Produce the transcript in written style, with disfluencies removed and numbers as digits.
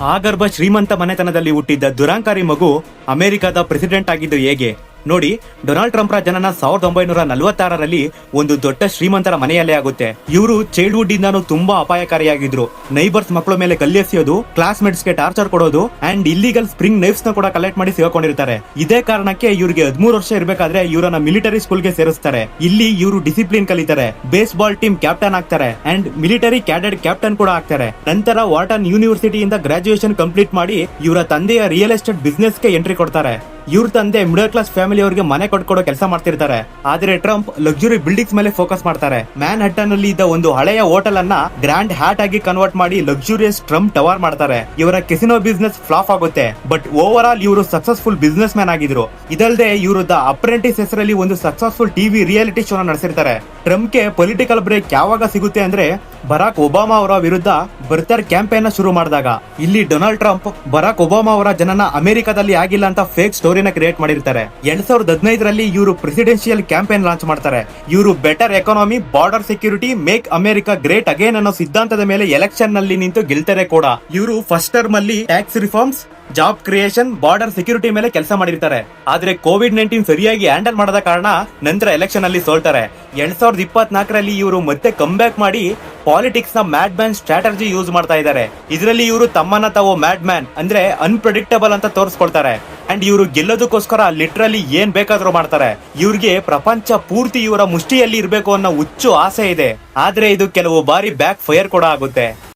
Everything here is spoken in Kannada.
ಆಗರ್ಭ ಶ್ರೀಮಂತ ಮನೆತನದಲ್ಲಿ ಹುಟ್ಟಿದ್ದ ದುರಾಂಕಾರಿ ಮಗು ಅಮೆರಿಕದ ಪ್ರೆಸಿಡೆಂಟ್ ಆಗಿದ್ದು ಹೇಗೆ ನೋಡಿ. ಡೊನಾಲ್ಡ್ ಟ್ರಂಪ್ ರ ಜನನ 1946ರಲ್ಲಿ ಒಂದು ದೊಡ್ಡ ಶ್ರೀಮಂತರ ಮನೆಯಲ್ಲೇ ಆಗುತ್ತೆ. ಇವರು ಚೈಲ್ಡ್ಹುಡ್ ಇಂದಾನು ತುಂಬಾ ಅಪಾಯಕಾರಿಯಾಗಿದ್ರು. ನೈಬರ್ಸ್ ಮಕ್ಕಳ ಮೇಲೆ ಕಲ್ಲೆಸೆಯೋದು, ಕ್ಲಾಸ್ಮೇಟ್ಸ್ ಗೆ ಟಾರ್ಚರ್ ಕೊಡೋದು ಅಂಡ್ ಇಲ್ಲಿಗಲ್ ಸ್ಪ್ರಿಂಗ್ ನೈಫ್ಸ್ ನ ಕೂಡ ಕಲೆಕ್ಟ್ ಮಾಡಿ ಸಿಗಾಕೊಂಡಿರ್ತಾರೆ. ಇದೇ ಕಾರಣಕ್ಕೆ ಇವ್ರಿಗೆ 13 ವರ್ಷ ಇರಬೇಕಾದ್ರೆ ಇವರನ್ನ ಮಿಲಿಟರಿ ಸ್ಕೂಲ್ಗೆ ಸೇರಿಸ್ತಾರೆ. ಇಲ್ಲಿ ಇವರು ಡಿಸಿಪ್ಲಿನ್ ಕಲಿತಾರೆ, ಬೇಸ್ ಬಾಲ್ ಟೀಮ್ ಕ್ಯಾಪ್ಟನ್ ಆಗ್ತಾರೆ ಅಂಡ್ ಮಿಲಿಟರಿ ಕ್ಯಾಡೆಟ್ ಕ್ಯಾಪ್ಟನ್ ಕೂಡ ಆಗ್ತಾರೆ. ನಂತರ ವಾಟನ್ ಯೂನಿವರ್ಸಿಟಿಯಿಂದ ಗ್ರಾಜುಯೇಷನ್ ಕಂಪ್ಲೀಟ್ ಮಾಡಿ ಇವರ ತಂದೆಯ ರಿಯಲ್ ಎಸ್ಟೇಟ್ ಬಿಸ್ನೆಸ್ ಗೆ ಎಂಟ್ರಿ ಕೊಡ್ತಾರೆ. ಇವ್ರ ತಂದೆ ಮಿಡಲ್ ಕ್ಲಾಸ್ ಫ್ಯಾಮಿಲಿ ಅವರಿಗೆ ಮನೆ ಕೊಟ್ಕೊಡೋ ಕೆಲಸ ಮಾಡ್ತಿರ್ತಾರೆ. ಆದ್ರೆ ಟ್ರಂಪ್ ಲಕ್ಸುರಿ ಬಿಲ್ಡಿಂಗ್ಸ್ ಮೇಲೆ ಫೋಕಸ್ ಮಾಡ್ತಾರೆ. ಮ್ಯಾನ್ ಹಟ್ಟನ್ ಅಲ್ಲಿ ಇದ್ದ ಒಂದು ಹಳೆಯ ಹೋಟೆಲ್ ಅನ್ನ ಗ್ರ್ಯಾಂಡ್ ಹ್ಯಾಟ್ ಆಗಿ ಕನ್ವರ್ಟ್ ಮಾಡಿ ಲಕ್ಸುರಿಯಸ್ ಟ್ರಂಪ್ ಟವರ್ ಮಾಡ್ತಾರೆ. ಇವರ ಕೆಸಿನೋ ಬಿಸ್ನೆಸ್ ಫ್ಲಾಪ್ ಆಗುತ್ತೆ. ಬಟ್ ಓವರ್ ಆಲ್ ಇವರು ಸಕ್ಸಸ್ಫುಲ್ ಬಿಸ್ನೆಸ್ ಮ್ಯಾನ್ ಆಗಿದ್ರು. ಇದಲ್ಲದೆ ಇವರು ದ ಅಪ್ರೆಂಟಿಸ್ ಹೆಸರಲ್ಲಿ ಒಂದು ಸಕ್ಸಸ್ಫುಲ್ ಟಿವಿ ರಿಯಾಲಿಟಿ ಶೋನ ನಡೆಸಿರ್ತಾರೆ. ಟ್ರಂಪ್ ಗೆ ಪೊಲಿಟಿಕಲ್ ಬ್ರೇಕ್ ಯಾವಾಗ ಸಿಗುತ್ತೆ ಅಂದ್ರೆ ಬರಾಕ್ ಒಬಾಮಾ ಅವರ ವಿರುದ್ಧ ಬರ್ತಾರ್ ಕ್ಯಾಂಪೇನ್ ಶುರು ಮಾಡಿದಾಗ. ಇಲ್ಲಿ ಡೊನಾಲ್ಡ್ ಟ್ರಂಪ್ ಬರಾಕ್ ಒಬಾಮಾ ಅವರ ಜನನ ಅಮೆರಿಕದಲ್ಲಿ ಆಗಿಲ್ಲ ಅಂತ ಫೇಕ್ ಸ್ಟೋರಿನ ಕ್ರಿಯೇಟ್ ಮಾಡಿರ್ತಾರೆ. 2015ರಲ್ಲಿ ಇವರು ಪ್ರೆಸಿಡೆನ್ಶಿಯಲ್ ಕ್ಯಾಂಪೇನ್ ಲಾಂಚ್ ಮಾಡ್ತಾರೆ. ಇವರು better economy, border security, make America great again ಅನ್ನೋ ಸಿದ್ಧಾಂತದ ಮೇಲೆ ಎಲೆಕ್ಷನ್ ನಲ್ಲಿ ನಿಂತು ಗೆಲ್ತಾರೆ ಕೂಡ. ಇವರು ಫಸ್ಟ್ ಟರ್ಮ್ ಅಲ್ಲಿ tax reforms, job creation, border security ಮೇಲೆ ಕೆಲಸ ಮಾಡಿರ್ತಾರೆ. ಆದ್ರೆ ಕೋವಿಡ್-19 ಸರಿಯಾಗಿ ಹ್ಯಾಂಡಲ್ ಮಾಡದ ಕಾರಣ ನಂತರ ಎಲೆಕ್ಷನ್ ಅಲ್ಲಿ ಸೋಲ್ತಾರೆ. 2024ರಲ್ಲಿ ಇವರು ಮತ್ತೆ ಕಮ್ ಬ್ಯಾಕ್ ಮಾಡಿ ಪಾಲಿಟಿಕ್ಸ್ ನ ಮ್ಯಾಡ್ ಮ್ಯಾನ್ ಸ್ಟ್ರಾಟಜಿ ಯೂಸ್ ಮಾಡ್ತಾ ಇದ್ದಾರೆ. ಇದರಲ್ಲಿ ಇವರು ತಮ್ಮನ್ನ ತಾವು ಮ್ಯಾಡ್ ಮ್ಯಾನ್ ಅಂದ್ರೆ ಅನ್ಪ್ರೆಡಿಕ್ಟಬಲ್ ಅಂತ ತೋರಿಸ್ಕೊಳ್ತಾರೆ. ಅಂಡ್ ಇವರು ಗೆಲ್ಲೋದಕ್ಕೋಸ್ಕರ ಲಿಟ್ರಲಿ ಏನ್ ಬೇಕಾದ್ರೂ ಮಾಡ್ತಾರೆ. ಇವ್ರಿಗೆ ಪ್ರಪಂಚ ಪೂರ್ತಿ ಇವರ ಮುಷ್ಟಿಯಲ್ಲಿ ಇರಬೇಕು ಅನ್ನೋ ಹುಚ್ಚು ಆಸೆ ಇದೆ. ಆದ್ರೆ ಇದು ಕೆಲವು ಬಾರಿ ಬ್ಯಾಕ್ ಫೈರ್ ಕೂಡ ಆಗುತ್ತೆ.